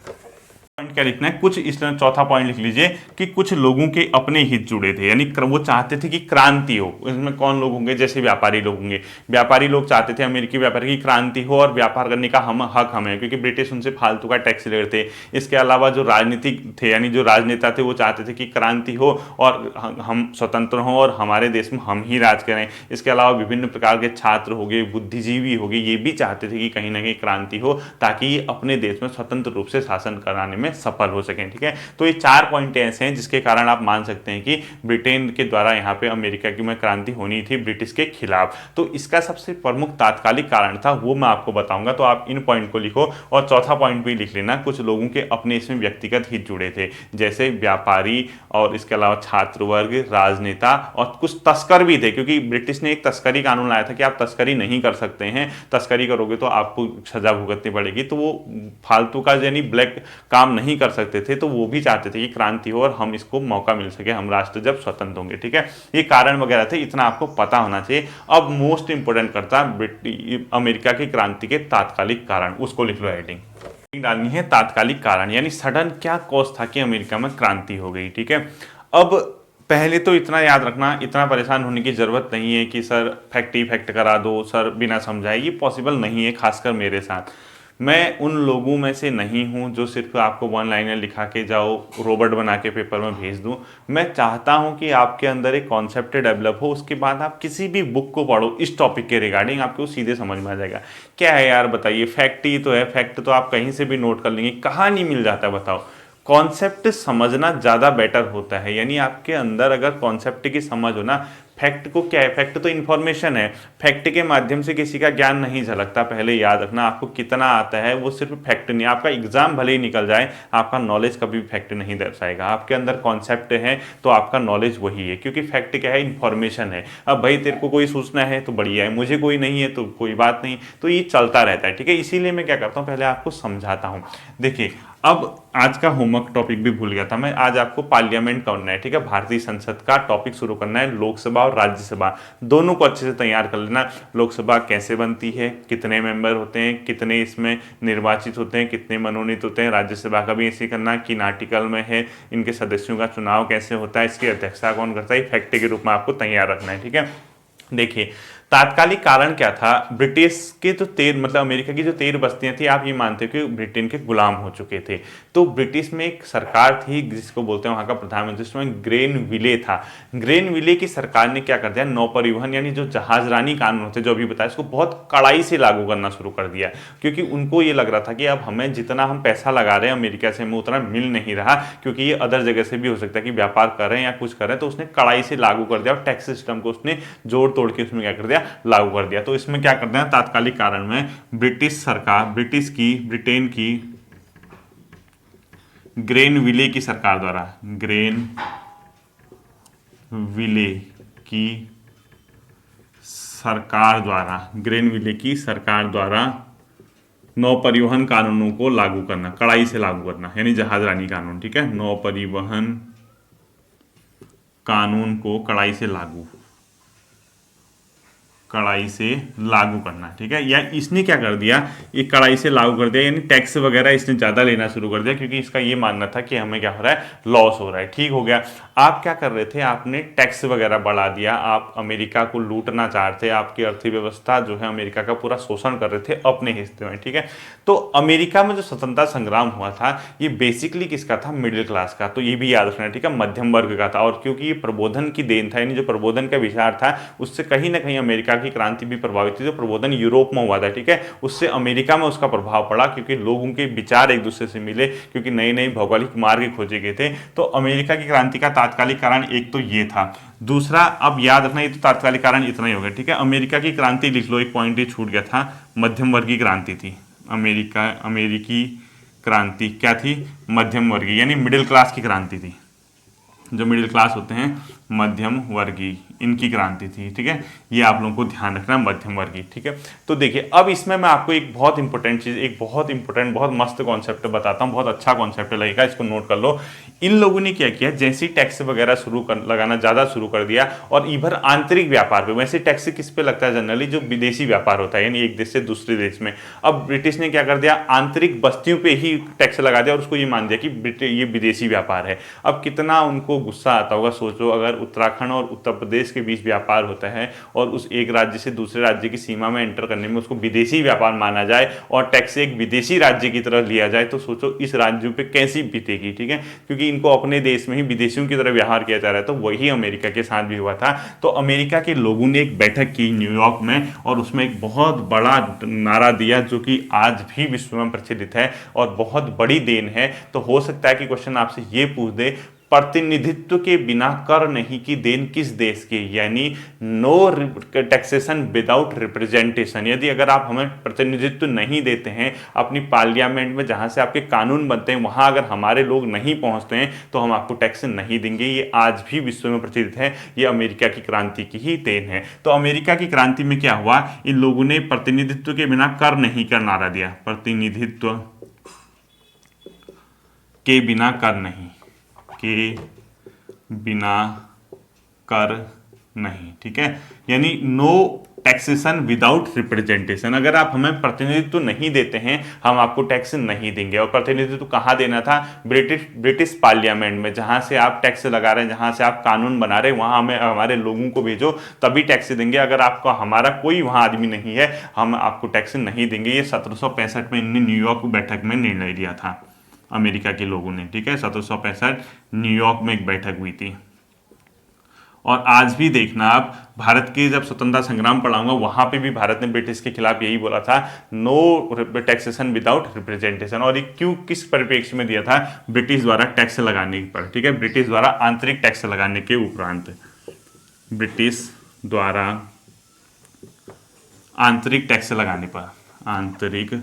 पॉइंट क्या लिखना है, कुछ इस तरह चौथा पॉइंट लिख लीजिए कि कुछ लोगों के अपने हित जुड़े थे, यानी वो चाहते थे कि क्रांति हो। इसमें कौन लोग होंगे, जैसे व्यापारी लोग होंगे। व्यापारी लोग चाहते थे अमेरिकी व्यापारी की क्रांति हो और व्यापार करने का हम हक हमें, क्योंकि ब्रिटिश उनसे फालतू का टैक्स ले रहे थे। इसके अलावा जो राजनीतिक थे, यानी जो राजनेता थे, वो चाहते थे कि क्रांति हो और हम स्वतंत्र हों और हमारे देश में हम ही राज करें। इसके अलावा विभिन्न प्रकार के छात्र हो गए, बुद्धिजीवी हो गए, ये भी चाहते थे कि कहीं ना कहीं क्रांति हो ताकि ये अपने देश में स्वतंत्र रूप से शासन कराने में सफल हो सकें। ठीक है, तो ये 4 पॉइंट ऐसे हैं जिसके कारण आप मान सकते हैं कि ब्रिटेन के द्वारा यहाँ पे अमेरिका की में क्रांति होनी थी ब्रिटिश के खिलाफ। तो इसका सबसे प्रमुख तात्कालिक कारण था, वो मैं आपको बताऊंगा। तो आप इन पॉइंट को लिखो और चौथा पॉइंट भी लिख लेना, कुछ लोगों के अपने इसमें व्यक्तिगत हित जुड़े थे, जैसे व्यापारी और इसके अलावा छात्र वर्ग, राजनेता और कुछ तस्कर भी थे, क्योंकि ब्रिटिश ने एक तस्करी कानून लाया था कि आप तस्करी नहीं कर सकते हैं, तस्करी करोगे तो आपको सजा भुगतनी पड़ेगी। तो वो फालतू का यानी ब्लैक काम नहीं कर सकते थे, तो वो भी चाहते थे कि क्रांति हो और हम इसको मौका मिल सके, हम राष्ट्र जब स्वतंत्र होंगे। ठीक है, ये कारण वगैरह थे, इतना आपको पता होना चाहिए। अब मोस्ट इंपोर्टेंट करता अमेरिका की क्रांति के तात्कालिक कारण, उसको लिख लो हेडिंग डालनी है, तात्कालिक कारण यानी सडन क्या कॉज था कि अमेरिका में क्रांति हो गई। ठीक है, अब पहले तो इतना याद रखना, इतना परेशान होने की ज़रूरत नहीं है कि सर फैक्ट ही फैक्ट करा दो सर बिना समझाए, ये पॉसिबल नहीं है, खासकर मेरे साथ। मैं उन लोगों में से नहीं हूं जो सिर्फ आपको वन लाइनर लिखा के जाओ, रोबोट बना के पेपर में भेज दूं। मैं चाहता हूं कि आपके अंदर एक कॉन्सेप्ट डेवलप हो, उसके बाद आप किसी भी बुक को पढ़ो इस टॉपिक के रिगार्डिंग, आपको सीधे समझ में आ जाएगा। क्या है यार बताइए, फैक्ट ही तो है, फैक्ट तो आप कहीं से भी नोट कर लेंगे, कहाँ नहीं मिल जाता बताओ। कॉन्सेप्ट समझना ज़्यादा बेटर होता है, यानी आपके अंदर अगर कॉन्सेप्ट की समझ हो ना, फैक्ट को क्या है, फैक्ट तो इन्फॉर्मेशन है, फैक्ट के माध्यम से किसी का ज्ञान नहीं झलकता। पहले याद रखना, आपको कितना आता है वो सिर्फ फैक्ट नहीं, आपका एग्जाम भले ही निकल जाए, आपका नॉलेज कभी भी फैक्ट नहीं दर्शाएगा। आपके अंदर कॉन्सेप्ट है तो आपका नॉलेज वही है, क्योंकि फैक्ट क्या है, इन्फॉर्मेशन है। अब भाई तेरे को कोई सूचना है तो बढ़िया है, मुझे कोई नहीं है तो कोई बात नहीं, तो ये चलता रहता है। ठीक है, इसीलिए मैं क्या करता हूँ, पहले आपको समझाता हूँ। देखिए, अब आज का होमवर्क टॉपिक भी भूल गया था मैं, आज आपको पार्लियामेंट करना है। ठीक है, भारतीय संसद का टॉपिक शुरू करना है, लोकसभा और राज्यसभा दोनों को अच्छे से तैयार कर लेना। लोकसभा कैसे बनती है, कितने मेंबर होते हैं, कितने इसमें निर्वाचित होते हैं, कितने मनोनीत होते हैं। राज्यसभा का भी ऐसे करना, किन आर्टिकल में है, इनके सदस्यों का चुनाव कैसे होता है, इसकी अध्यक्षता कौन करता है, फैक्ट के रूप में आपको तैयार रखना है। ठीक है, देखिए तात्कालिक कारण क्या था, ब्रिटिश के तो 13 मतलब अमेरिका की जो 13 बस्तियां थी, आप ये मानते हो कि ब्रिटेन के गुलाम हो चुके थे। तो ब्रिटिश में एक सरकार थी जिसको बोलते हैं, वहां का प्रधानमंत्री उसमें ग्रेन विले था। ग्रेन विले की सरकार ने क्या कर दिया, नौ परिवहन यानी जो जहाजरानी कानून होते जो अभी बताया, इसको बहुत कड़ाई से लागू करना शुरू कर दिया, क्योंकि उनको ये लग रहा था कि अब हमें जितना हम पैसा लगा रहे हैं अमेरिका से हमें उतना मिल नहीं रहा, क्योंकि ये अदर जगह से भी हो सकता है कि व्यापार कर रहे हैं या कुछ कर रहे हैं। तो उसने कड़ाई से लागू कर दिया और टैक्स सिस्टम को उसने जोड़ तोड़ के उसमें क्या कर दिया, लागू कर दिया। तो इसमें क्या करते हैं, तात्कालिक कारण में ब्रिटिश सरकार, ब्रिटेन की ग्रेन विले की सरकार द्वारा, ग्रेन विले की सरकार द्वारा, ग्रेन विले की सरकार द्वारा नौ परिवहन कानूनों को लागू करना, कड़ाई से लागू करना, यानी जहाजरानी कानून। ठीक है, नौ परिवहन कानून को कड़ाई से लागू करना। ठीक है, या इसने क्या कर दिया, ये कड़ाई से लागू कर दिया, यानी टैक्स वगैरह इसने ज़्यादा लेना शुरू कर दिया, क्योंकि इसका ये मानना था कि हमें क्या हो रहा है, लॉस हो रहा है। ठीक हो गया, आप क्या कर रहे थे, आपने टैक्स वगैरह बढ़ा दिया, आप अमेरिका को लूटना चाह रहे थे, आपकी अर्थव्यवस्था जो है अमेरिका का पूरा शोषण कर रहे थे अपने हिस्से में। ठीक है, तो अमेरिका में जो स्वतंत्रता संग्राम हुआ था, ये बेसिकली किसका था, मिडिल क्लास का। तो ये भी याद रखना, ठीक है, मध्यम वर्ग का था। और क्योंकि ये प्रबोधन की देन था, यानी जो प्रबोधन का विचार था, उससे कहीं ना कहीं अमेरिका की क्रांति भी प्रभावित थी। जो प्रबोधन यूरोप में हुआ था, ठीक है, उससे अमेरिका में उसका प्रभाव पड़ा, क्योंकि लोगों के विचार एक दूसरे से मिले, क्योंकि नए नए भौगोलिक मार्ग खोजे गए थे। तो अमेरिका की क्रांति का तात्कालिक कारण एक तो ये था। दूसरा, अब याद रखना, ये तो तात्कालिक कारण इतना ही हो गया। ठीक है, अमेरिका की क्रांति लिख लो, एक पॉइंट ही छूट गया था, मध्यम वर्गीय क्रांति थी। अमेरिकी क्रांति क्या थी, मध्यम वर्गीय, यानी मिडिल क्लास की क्रांति थी। जो मिडिल क्लास होते हैं, मध्यम वर्गीय, इनकी क्रांति थी। ठीक है, ये आप लोगों को ध्यान रखना, मध्यम वर्गीय। ठीक है, तो देखिए अब इसमें मैं आपको एक बहुत इंपॉर्टेंट चीज़, एक बहुत इंपॉर्टेंट बहुत मस्त कॉन्सेप्ट बताता हूँ, बहुत अच्छा कॉन्सेप्ट लगेगा, इसको नोट कर लो। इन लोगों ने क्या किया, जैसे ही टैक्स वगैरह लगाना ज़्यादा शुरू कर दिया, और इधर आंतरिक व्यापार पे, वैसे टैक्स किस पे लगता है जनरली, जो विदेशी व्यापार होता है, यानी एक देश से दूसरे देश में। अब ब्रिटिश ने क्या कर दिया, आंतरिक बस्तियों पे ही टैक्स लगा दिया और उसको ये मान दिया कि ये विदेशी व्यापार है। अब कितना उनको गुस्सा आता होगा, सोचो अगर उत्तराखंड और उत्तर प्रदेश के बीच व्यापार होता है और उस एक राज्य से दूसरे राज्य की सीमा में एंटर करने में उसको विदेशी व्यापार माना जाए और टैक्स एक विदेशी राज्य की तरह लिया जाए, तो सोचो इस राज्यों पे कैसी बीतेगी। ठीक है, क्योंकि इनको अपने देश में ही विदेशियों की तरह व्यवहार किया जा रहा है। तो वही अमेरिका के साथ भी हुआ था। तो अमेरिका के लोगों ने एक बैठक की न्यूयॉर्क में और उसमें एक बहुत बड़ा नारा दिया जो कि आज भी विश्व में प्रचलित है और बहुत बड़ी देन है। तो हो सकता है कि क्वेश्चन आपसे ये पूछ दे, प्रतिनिधित्व के बिना कर नहीं की देन किस देश की, यानी नो टैक्सेशन विदाउट रिप्रेजेंटेशन। यदि अगर आप हमें प्रतिनिधित्व नहीं देते हैं अपनी पार्लियामेंट में जहां से आपके कानून बनते हैं, वहां अगर हमारे लोग नहीं पहुंचते हैं तो हम आपको टैक्स नहीं देंगे। ये आज भी विश्व में प्रचलित है, ये अमेरिका की क्रांति की ही देन है। तो अमेरिका की क्रांति में क्या हुआ, इन लोगों ने प्रतिनिधित्व के बिना कर नहीं का नारा दिया, प्रतिनिधित्व के बिना कर नहीं, के बिना कर नहीं। ठीक है, यानी नो टैक्सेशन विदाउट रिप्रेजेंटेशन। अगर आप हमें प्रतिनिधित्व नहीं देते हैं हम आपको टैक्स नहीं देंगे। और प्रतिनिधित्व कहाँ देना था, ब्रिटिश पार्लियामेंट में, जहां से आप टैक्स लगा रहे हैं, जहां से आप कानून बना रहे हैं, वहां हमें हमारे लोगों को भेजो तभी टैक्स देंगे। अगर आपका हमारा कोई वहां आदमी नहीं है हम आपको टैक्स नहीं देंगे। ये 1765 में इन्होंने न्यूयॉर्क बैठक में निर्णय लिया था अमेरिका के लोगों ने। ठीक है, 1765 न्यूयॉर्क में एक बैठक हुई थी। और आज भी देखना आप, भारत के जब स्वतंत्रता संग्राम पढ़ाऊंगा वहां पे भी भारत ने ब्रिटिश के खिलाफ यही बोला था, नो टैक्सेशन विदाउट रिप्रेजेंटेशन। और ये क्यों, किस परिप्रेक्ष्य में दिया था, ब्रिटिश द्वारा टैक्स लगाने पर। ठीक है, ब्रिटिश द्वारा आंतरिक टैक्स लगाने के उपरांत, ब्रिटिश द्वारा आंतरिक टैक्स लगाने पर, आंतरिक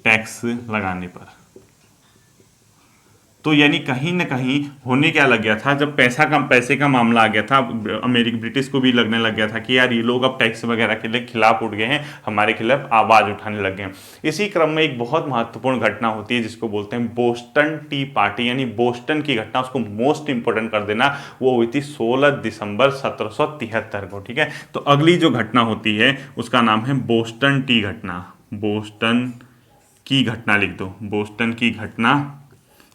टैक्स लगाने पर। तो यानी कहीं ना कहीं होने क्या लग गया था, जब पैसे का मामला आ गया था, ब्रिटिश को भी लगने लग गया था कि यार ये लोग अब टैक्स वगैरह के लिए खिलाफ उठ गए हैं, हमारे खिलाफ आवाज उठाने लग गए। इसी क्रम में एक बहुत महत्वपूर्ण घटना होती है जिसको बोलते हैं बोस्टन टी पार्टी, यानी बोस्टन की घटना, उसको मोस्ट इंपोर्टेंट कर देना। वो हुई थी 16 दिसंबर 1773 को। ठीक है, तो अगली जो घटना होती है उसका नाम है बोस्टन टी घटना, बोस्टन की घटना लिख दो, बोस्टन की घटना।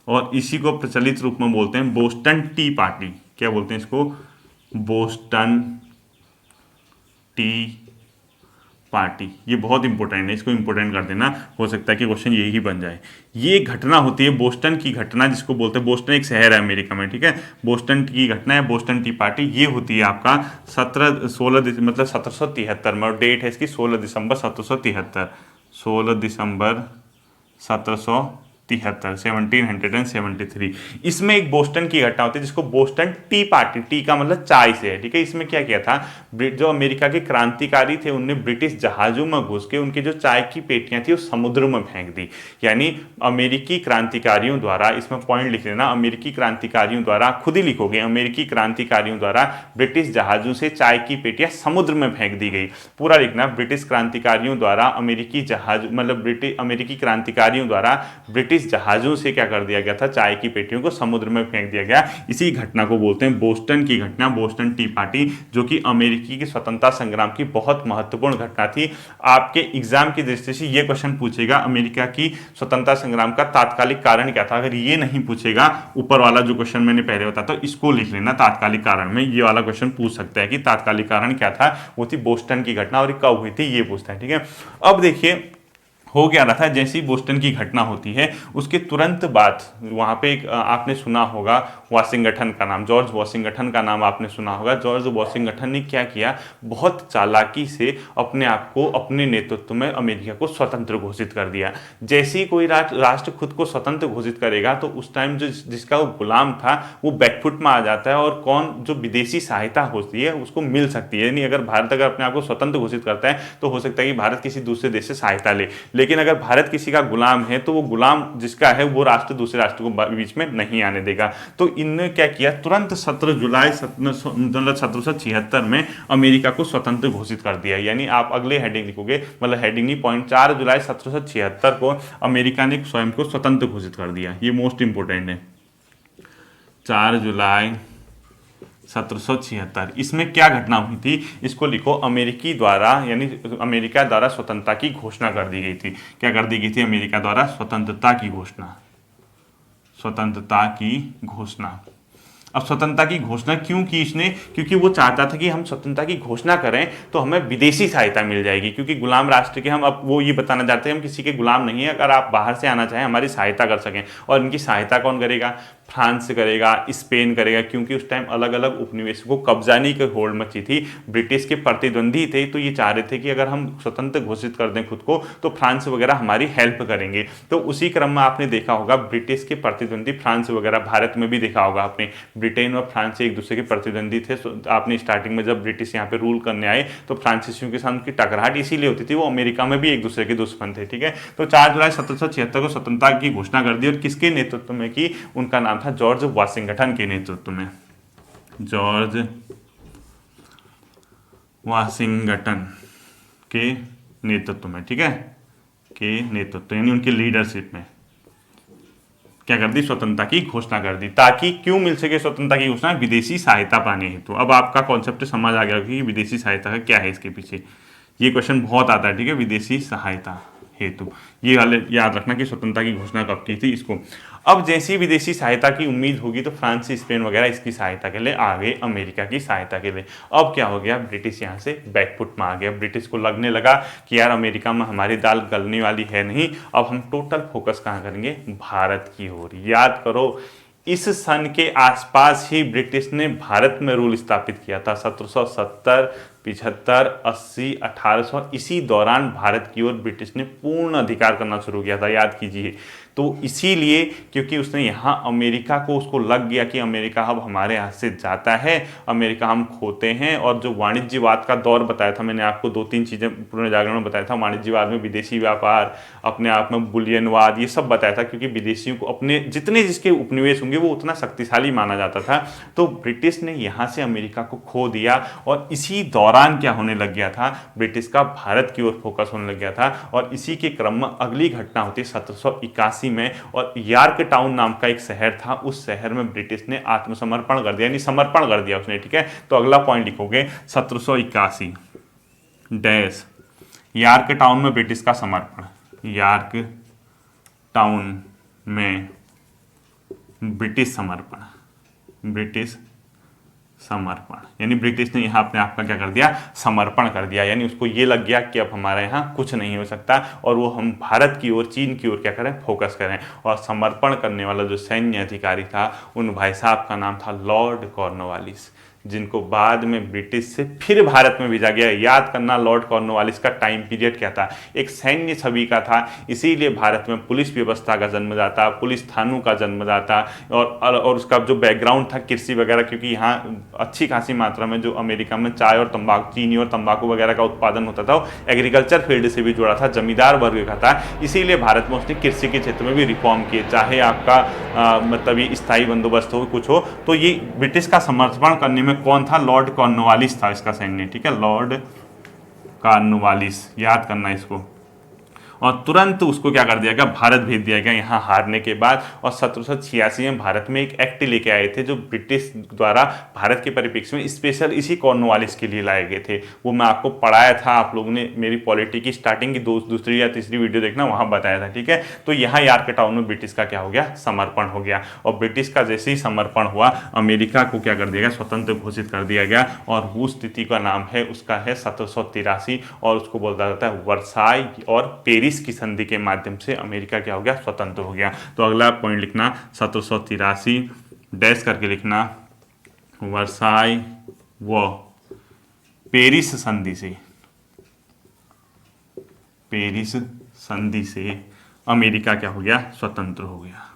और इसी को प्रचलित रूप में बोलते हैं बोस्टन टी पार्टी। क्या बोलते हैं इसको, बोस्टन टी पार्टी। ये बहुत इंपॉर्टेंट है, इसको इंपॉर्टेंट कर देना, हो सकता है कि क्वेश्चन यही बन जाए। ये घटना होती है बोस्टन की घटना, जिसको बोलते हैं, बोस्टन एक शहर है अमेरिका में। ठीक है, बोस्टन की घटना है, बोस्टन टी पार्टी। ये होती है आपका 1773 में, और डेट है इसकी 16 दिसंबर 1773, 16 दिसंबर 1773। इसमें एक बोस्टन की घटना होती है जिसको बोस्टन टी पार्टी, टी का मतलब चाय से है। ठीक है, इसमें क्या किया था, जो अमेरिका के क्रांतिकारी थे उनने ब्रिटिश जहाजों में घुस के उनके जो चाय की पेटियां थी वो समुद्र में फेंक दी। यानी अमेरिकी क्रांतिकारियों द्वारा, इसमें पॉइंट लिख लेना, अमेरिकी क्रांतिकारियों द्वारा, खुद ही लिखोगे, अमेरिकी क्रांतिकारियों द्वारा ब्रिटिश जहाजों से चाय की पेटियां समुद्र में फेंक दी गई। पूरा लिखना, ब्रिटिश क्रांतिकारियों द्वारा अमेरिकी जहाज, मतलब अमेरिकी क्रांतिकारियों द्वारा ब्रिटिश जहाजों से क्या कर दिया गया था, चाय की पेटियों को समुद्र में फेंक दिया गया। इसी घटना को बोलते हैं बोस्टन की घटना, बोस्टन टी पार्टी, जो कि अमेरिकी की स्वतंत्रता संग्राम की बहुत महत्वपूर्ण घटना थी। आपके एग्जाम की दृष्टि से ये क्वेश्चन पूछेगा, अमेरिका की स्वतंत्रता संग्राम का तात्कालिक कारण क्या था। अगर ये नहीं पूछेगा, ऊपर वाला जो क्वेश्चन मैंने पहले बताया तो इसको लिख लेना, तात्कालिक कारण में ये वाला क्वेश्चन पूछ सकता है कि तात्कालिक कारण क्या था, वो थी बोस्टन की घटना, और कब हुई थी ये पूछता है। ठीक है, अब देखिए हो क्या रहा था, जैसे ही बोस्टन की घटना होती है उसके तुरंत बाद वहाँ पे एक आपने सुना होगा वाशिंगटन का नाम, जॉर्ज वाशिंगटन का नाम आपने सुना होगा। जॉर्ज वाशिंगटन ने क्या किया, बहुत चालाकी से अपने आप को, अपने नेतृत्व में अमेरिका को स्वतंत्र घोषित कर दिया। जैसे ही कोई राष्ट्र खुद को स्वतंत्र घोषित करेगा तो उस टाइम जो जिसका वो गुलाम था वो बैकफुट में आ जाता है, और कौन, जो विदेशी सहायता होती है उसको मिल सकती है। यानी अगर भारत अगर अपने आप को स्वतंत्र घोषित करता है तो हो सकता है कि भारत किसी दूसरे देश से सहायता ले, लेकिन अगर भारत किसी का गुलाम है तो वो गुलाम जिसका है वो राष्ट्र दूसरे राष्ट्र को बीच में नहीं आने देगा। तो इनने क्या किया, तुरंत 17 जुलाई 1776 में अमेरिका को स्वतंत्र घोषित कर दिया। यानी आप अगले हेडिंग लिखोगे, मतलब हेडिंग नहीं, पॉइंट, 4 जुलाई 1776 को अमेरिका ने स्वयं को स्वतंत्र घोषित कर दिया। ये मोस्ट इंपोर्टेंट है। 4 जुलाई 1776। इसमें क्या घटना हुई थी, इसको लिखो, अमेरिकी द्वारा यानी अमेरिका द्वारा स्वतंत्रता की घोषणा कर दी गई थी। क्या कर दी गई थी? अमेरिका द्वारा स्वतंत्रता की घोषणा, स्वतंत्रता की घोषणा। अब स्वतंत्रता की घोषणा क्यों की इसने? क्योंकि वो चाहता था कि हम स्वतंत्रता की घोषणा करें तो हमें विदेशी सहायता मिल जाएगी, क्योंकि गुलाम राष्ट्र के हम, अब वो ये बताना चाहते हैं हम किसी के गुलाम नहीं है, अगर आप बाहर से आना चाहें हमारी सहायता कर सकें। और इनकी सहायता कौन करेगा? फ्रांस करेगा, स्पेन करेगा, क्योंकि उस टाइम अलग अलग उपनिवेशों को कब्जाने की होड़ मची थी, ब्रिटिश के प्रतिद्वंदी थे, तो ये चाह रहे थे कि अगर हम स्वतंत्र घोषित कर दें खुद को तो फ्रांस वगैरह हमारी हेल्प करेंगे। तो उसी क्रम में आपने देखा होगा ब्रिटिश के प्रतिद्वंदी फ्रांस वगैरह, भारत में भी देखा होगा आपने, ब्रिटेन और फ्रांस एक दूसरे के प्रतिद्वंदी थे। आपने स्टार्टिंग में जब ब्रिटिश यहाँ पे रूल करने आए तो फ्रांसीसियों के साथ उनकी टकराहट इसीलिए होती थी, वो अमेरिका में भी एक दूसरे के दुश्मन थे। ठीक है, तो 4 जुलाई 1776 को स्वतंत्रता की घोषणा कर दी, और किसके नेतृत्व में की? उनका नाम था जॉर्ज वाशिंगटन के नेतृत्व में, जॉर्ज वाशिंगटन के नेतृत्व में। ठीक है, के नेतृत्व यानी उनकी लीडरशिप में क्या कर दी? स्वतंत्रता की घोषणा कर दी। ताकि क्यों मिल सके स्वतंत्रता की घोषणा? विदेशी सहायता पाने हेतु। अब आपका कॉन्सेप्ट समझ आ गया कि विदेशी सहायता का क्या है इसके पीछे। ये क्वेश्चन बहुत आता है। ठीक है, विदेशी सहायता हेतु, ये वाले याद रखना कि स्वतंत्रता की घोषणा कब की थी इसको। अब जैसी विदेशी सहायता की उम्मीद होगी तो फ्रांस, स्पेन वगैरह इसकी सहायता के लिए आ गए, अमेरिका की सहायता के लिए। अब क्या हो गया? ब्रिटिश यहाँ से बैकफुट में आ गया। ब्रिटिश को लगने लगा कि यार अमेरिका में हमारी दाल गलने वाली है नहीं, अब हम टोटल फोकस कहाँ करेंगे? भारत की ओर। याद करो, इस सन के आसपास ही ब्रिटिश ने भारत में रूल स्थापित किया था। 1770, 75, 80, 1800, इसी दौरान भारत की ओर ब्रिटिश ने पूर्ण अधिकार करना शुरू किया था। याद कीजिए, तो इसीलिए क्योंकि उसने यहाँ अमेरिका को, उसको लग गया कि अमेरिका अब हमारे हाथ से जाता है, अमेरिका हम खोते हैं। और जो वाणिज्यवाद का दौर बताया था मैंने आपको, 2-3 चीज़ें पुनर्जागरण में बताया था। वाणिज्यवाद में विदेशी व्यापार, अपने आप में बुलियनवाद, ये सब बताया था, क्योंकि विदेशियों को अपने जितने जिसके उपनिवेश होंगे वो उतना शक्तिशाली माना जाता था। तो ब्रिटिश ने यहाँ से अमेरिका को खो दिया, और इसी दौरान क्या होने लग गया था? ब्रिटिश का भारत की ओर फोकस होने लग गया था। और इसी के क्रम में अगली घटना होती है 1781 में, और यॉर्क टाउन नाम का एक शहर था, उस शहर में ब्रिटिश ने आत्मसमर्पण कर दिया, यानी समर्पण कर दिया उसने। ठीक है, तो अगला पॉइंट लिखोगे 1781 डैश, यॉर्क टाउन में ब्रिटिश का समर्पण, यॉर्क टाउन में ब्रिटिश समर्पण, ब्रिटिश समर्पण, यानी ब्रिटिश ने यहाँ अपने आप का क्या कर दिया? समर्पण कर दिया। यानी उसको ये लग गया कि अब हमारे यहाँ कुछ नहीं हो सकता, और वो हम भारत की ओर, चीन की ओर क्या करें? फोकस करें। और समर्पण करने वाला जो सैन्य अधिकारी था, उन भाई साहब का नाम था लॉर्ड कॉर्नवालिस, जिनको बाद में ब्रिटिश से फिर भारत में भेजा गया। याद करना, लॉर्ड कॉर्नवालिस का टाइम पीरियड क्या था? एक सैन्य छवि का था, इसीलिए भारत में पुलिस व्यवस्था का जन्मदाता, पुलिस थानों का जन्मदाता, और उसका जो बैकग्राउंड था कृषि वगैरह, क्योंकि यहाँ अच्छी खासी मात्रा में जो अमेरिका में चाय और तंबाकू, चीनी और तंबाकू वगैरह का उत्पादन होता था, वो एग्रीकल्चर फील्ड से भी जुड़ा था, जमींदार वर्ग का था। इसीलिए भारत में उसने कृषि के क्षेत्र में भी रिफॉर्म किए, चाहे आपका मतलब ये स्थायी बंदोबस्त हो, कुछ हो। तो ये ब्रिटिश का समर्थन करने में कौन था? लॉर्ड कॉर्नवालिस था इसका सैन्य। ठीक है, लॉर्ड कॉर्नवालिस, याद करना इसको। और तुरंत उसको क्या कर दिया गया? भारत भेज दिया गया यहाँ हारने के बाद। और 1786 में भारत में एक एक्ट लेके आए थे, जो ब्रिटिश द्वारा भारत के परिप्रेक्ष्य में स्पेशल इसी कॉर्नवालिस के लिए लाए गए थे। वो मैं आपको पढ़ाया था, आप लोगों ने मेरी पॉलिटी की स्टार्टिंग की दूसरी या तीसरी वीडियो देखना, वहाँ बताया था। ठीक है, तो यहाँ यॉर्क टाउन में ब्रिटिश का क्या हो गया? समर्पण हो गया। और ब्रिटिश का जैसे ही समर्पण हुआ, अमेरिका को क्या कर दिया गया? स्वतंत्र घोषित कर दिया गया। और उस स्थिति का नाम है, उसका है 1783, और उसको बोला जाता है वर्साई और पेरिस की संधि के माध्यम से अमेरिका क्या हो गया? स्वतंत्र हो गया। तो अगला पॉइंट लिखना 1783 डैश करके लिखना, वर्साई व पेरिस संधि से, पेरिस संधि से अमेरिका क्या हो गया? स्वतंत्र हो गया।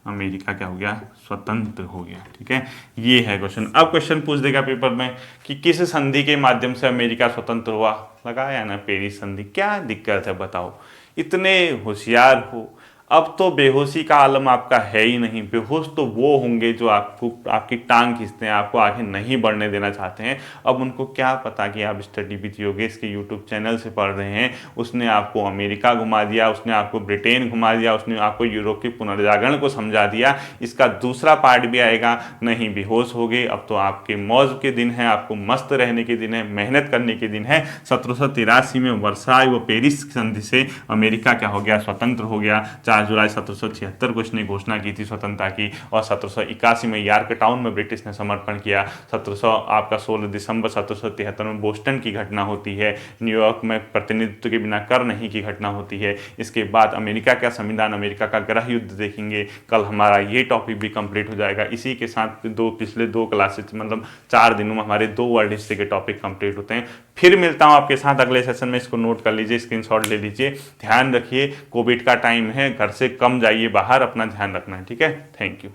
अमेरिका क्या हो गया? स्वतंत्र हो गया। ठीक है, ये है क्वेश्चन। अब क्वेश्चन पूछ देगा पेपर में कि किस संधि के माध्यम से अमेरिका स्वतंत्र हुआ? लगाया ना पेरिस संधि। क्या दिक्कत है बताओ? इतने होशियार हो, अब तो बेहोशी का आलम आपका है ही नहीं। बेहोश तो वो होंगे जो आपको आपकी टांग खींचते हैं, आपको आगे नहीं बढ़ने देना चाहते हैं। अब उनको क्या पता कि आप स्टडी विद योगेश के यूट्यूब चैनल से पढ़ रहे हैं। उसने आपको अमेरिका घुमा दिया, उसने आपको ब्रिटेन घुमा दिया, उसने आपको यूरोप के पुनर्जागरण को समझा दिया। इसका दूसरा पार्ट भी आएगा। नहीं बेहोश हो गए, अब तो आपके मौज के दिन है, आपको मस्त रहने के दिन है, मेहनत करने के दिन है। 1783 में वर्साई व पेरिस संधि से अमेरिका क्या हो गया, स्वतंत्र हो गया। 4 जुलाई 1776 को इसने घोषणा की थी स्वतंत्रता की, और 1781 में यॉर्क टाउन में ब्रिटिश ने समर्पण किया। 16 दिसंबर 1773 में बोस्टन की घटना होती है। न्यूयॉर्क में प्रतिनिधित्व के बिना कर नहीं की घटना होती है। इसके बाद अमेरिका का संविधान, अमेरिका का गृह युद्ध देखेंगे। कल हमारा ये टॉपिक भी कंप्लीट हो जाएगा। इसी के साथ पिछले 2 क्लासेस मतलब 4 दिनों में हमारे 2 वर्ल्ड हिस्ट्री के टॉपिक कंप्लीट होते हैं। फिर मिलता हूँ आपके साथ अगले सेशन में। इसको नोट कर लीजिए, स्क्रीनशॉट ले लीजिए। ध्यान रखिए, कोविड का टाइम है, घर से कम जाइए बाहर, अपना ध्यान रखना है। ठीक है, थैंक यू।